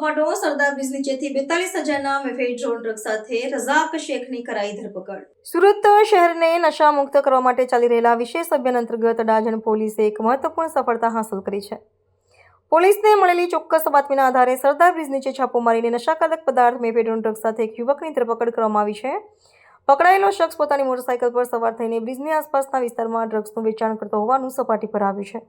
મોવાડો સરદાર bridge નીચેથી 42,000ના mephedrone drug સાથે રઝાક શેખની કરાઈ ધરપકડ। સુરત શહેરને નશામુક્ત કરવા માટે ચાલી રહેલા વિશેષ અભિયાન અંતર્ગત અડાજણ પોલીસે એક મહત્વપૂર્ણ સફળતા હાંસલ કરી છે। પોલીસને મળેલી ચોક્કસ બાતમીના આધારે સરદાર બ્રિજ નીચે છાપો મારીને નશાકારક પદાર્થ મેફેડ્રોન ડ્રગ સાથે એક યુવકની ધરપકડ કરવામાં આવી છે। પકડાયેલો શખ્સ પોતાની મોટરસાઇકલ પર સવાર થઈને બ્રિજની આસપાસના વિસ્તારમાં ડ્રગ્સનું વેચાણ કરતો હોવાનું સપાટી પર આવ્યું છે।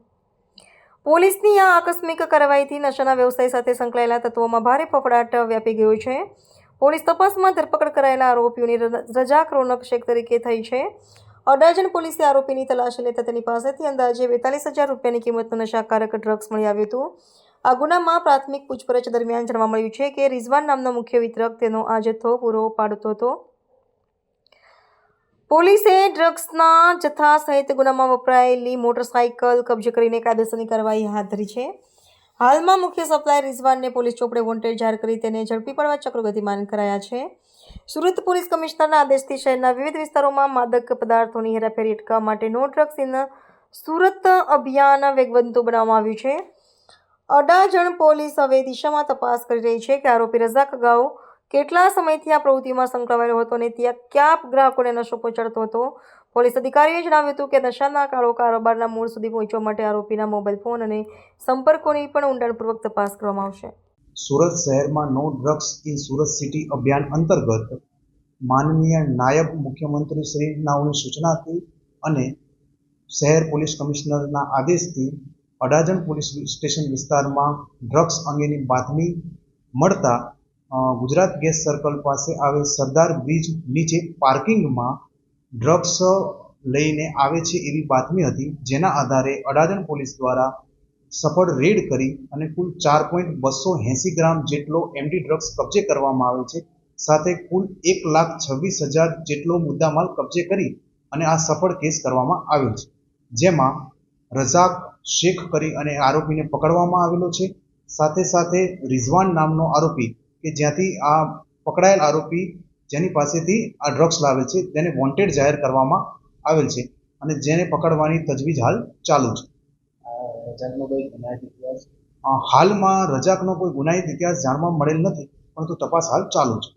પોલીસની આ આકસ્મિક કાર્યવાહીથી નશાના વ્યવસાય સાથે સંકળાયેલા તત્વોમાં ભારે ફફડાટ વ્યાપી ગયો છે। પોલીસ તપાસમાં ધરપકડ કરાયેલા આરોપીઓની રજાક રોનક શેખ તરીકે થઈ છે। અડાજણ પોલીસે આરોપીની તલાશી લેતા તેની પાસેથી અંદાજે 42,000 રૂપિયાની કિંમતનું નશાકારક ડ્રગ્સ મળી આવ્યું હતું। આ ગુનામાં પ્રાથમિક પૂછપરછ દરમિયાન જાણવા મળ્યું છે કે રિઝવાન નામનો મુખ્ય વિતરક તેનો આ જથ્થો પૂરો પાડતો હતો। પોલીસે ડ્રગ્સના જથ્થા સહિત ગુનામાં વપરાયેલી મોટરસાઇકલ કબજે કરીને કાયદેસરની કાર્યવાહી હાથ ધરી છે। હાલમાં મુખ્ય સપ્લાયર રિઝવાનને પોલીસ ચોપડે વોન્ટેડ જાહેર કરી તેને ઝડપી પાડવા ચક્રો ગતિમાન કરાયા છે। સુરત પોલીસ કમિશનરના આદેશથી શહેરના વિવિધ વિસ્તારોમાં માદક પદાર્થોની હેરાફેરી અટકાવવા માટે નો ડ્રગ્સ ઇન સુરત અભિયાન વેગવંતુ બનાવવામાં આવ્યું છે। અડાજણ પોલીસ હવે દિશામાં તપાસ કરી રહી છે કે આરોપી રઝાક અગાઉ કેટલા સમયથી આ પ્રવૃત્તિમાં સંકળાયેલો હતો અને ત્યાં કયા ગ્રાહકોને નશો પહોંચાડતો હતો। પોલીસ અધિકારીઓએ જણાવ્યું હતું કે નશાના કાળો કારોબારના મૂળ સુધી પહોંચવા માટે આરોપીના મોબાઈલ ફોન અને સંપર્કોની પણ ઊંડાણપૂર્વક તપાસ કરવામાં આવશે। સુરત શહેરમાં no drugs in Surat city અભિયાન અંતર્ગત માનનીય નાયબ મુખ્યમંત્રી શ્રી નાઓની સૂચનાથી અને શહેર પોલીસ કમિશનરના આદેશથી અડાજણ પોલીસ સ્ટેશન વિસ્તારમાં ડ્રગ્સ અંગેની બાતમી મળતા ગુજરાત ગેસ સર્કલ પાસે આવેલ સરદાર બ્રિજ નીચે પાર્કિંગમાં ડ્રગ્સ લઈને આવે છે એવી બાતમી હતી, જેના આધારે અડાજણ પોલીસ દ્વારા સફળ રેડ કરી અને કુલ 4.280 ગ્રામ જેટલો એમડી ડ્રગ્સ કબજે કરવામાં આવે છે। સાથે કુલ 1,26,000 જેટલો મુદ્દામાલ કબજે કરી અને આ સફળ કેસ કરવામાં આવેલ છે, જેમાં રઝાક શેખ કરી અને આરોપીને પકડવામાં આવેલો છે। સાથે સાથે રિઝવાન નામનો આરોપી કે જ્યાંથી આ પકડાયેલ આરોપી જેની પાસેથી આ ડ્રગ્સ લાવે છે તેને વોન્ટેડ જાહેર કરવામાં આવેલ છે અને જેને પકડવાની તજવીજ હાલ ચાલુ છે। હાલમાં રજાકનો કોઈ ગુનાહિત ઇતિહાસ જાણવા મળેલ નથી, પરંતુ તપાસ હાલ ચાલુ છે।